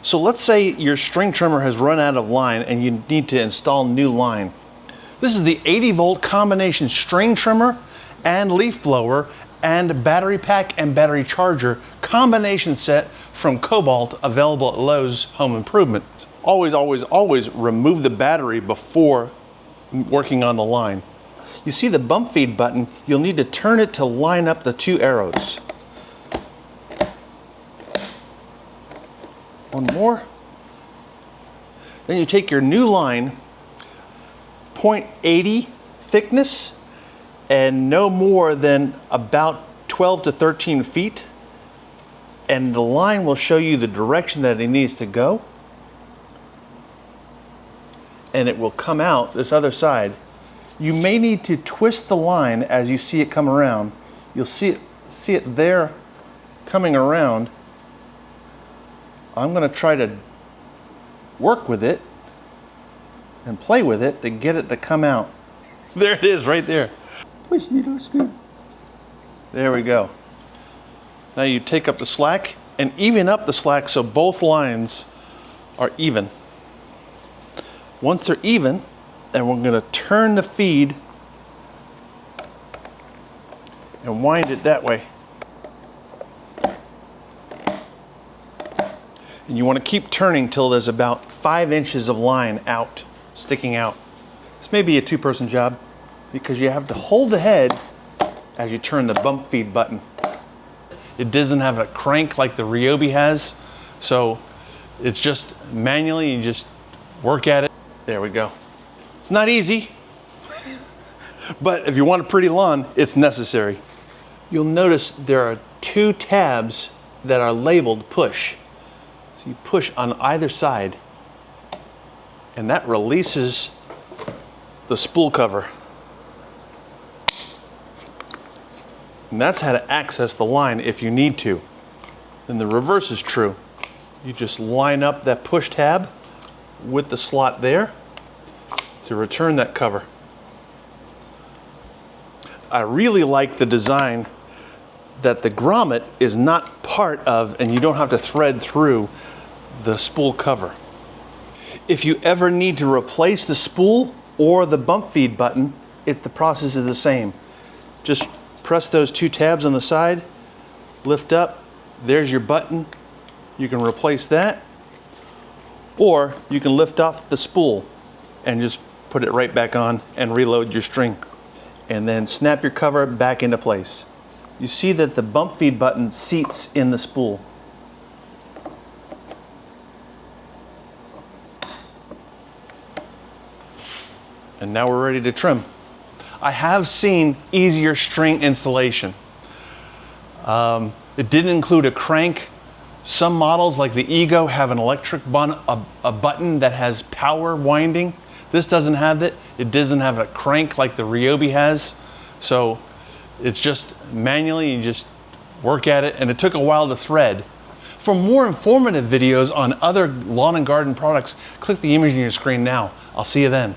So let's say your string trimmer has run out of line and you need to install new line. This is the 80-volt combination string trimmer and leaf blower and battery pack and battery charger combination set from Kobalt, available at Lowe's Home Improvement. Always, always, always remove the battery before working on the line. You see the bump feed button, you'll need to turn it to line up the two arrows. One more. Then you take your new line, 0.80 thickness, and no more than about 12 to 13 feet. And the line will show you the direction that it needs to go. And it will come out this other side. You may need to twist the line as you see it come around. You'll see it there coming around. I'm going to try to work with it and play with it to get it to come out. There it is, right there. There we go. Now you take up the slack and even up the slack so both lines are even. Once they're even, then we're going to turn the feed and wind it that way. And you want to keep turning till there's about 5 inches of line out, sticking out. This may be a two-person job because you have to hold the head as you turn the bump feed button. It doesn't have a crank like the Ryobi has, so it's just manually, you just work at it. There we go. It's not easy, but if you want a pretty lawn, it's necessary. You'll notice there are 2 tabs that are labeled push. So you push on either side, and that releases the spool cover. And that's how to access the line if you need to. And the reverse is true. You just line up that push tab with the slot there to return that cover. I really like the design that the grommet is not part of, and you don't have to thread through the spool cover. If you ever need to replace the spool or the bump feed button, the process is the same. Just press those 2 tabs on the side, lift up, there's your button. You can replace that, or you can lift off the spool and just put it right back on and reload your string. And then snap your cover back into place. You see that the bump feed button seats in the spool. And now we're ready to trim. I have seen easier string installation. It didn't include a crank. Some models like the Ego have an electric a button that has power winding. This doesn't have that. It doesn't have a crank like the Ryobi has. So it's just manually, you just work at it, and it took a while to thread. For more informative videos on other lawn and garden products, click the image on your screen now. I'll see you then.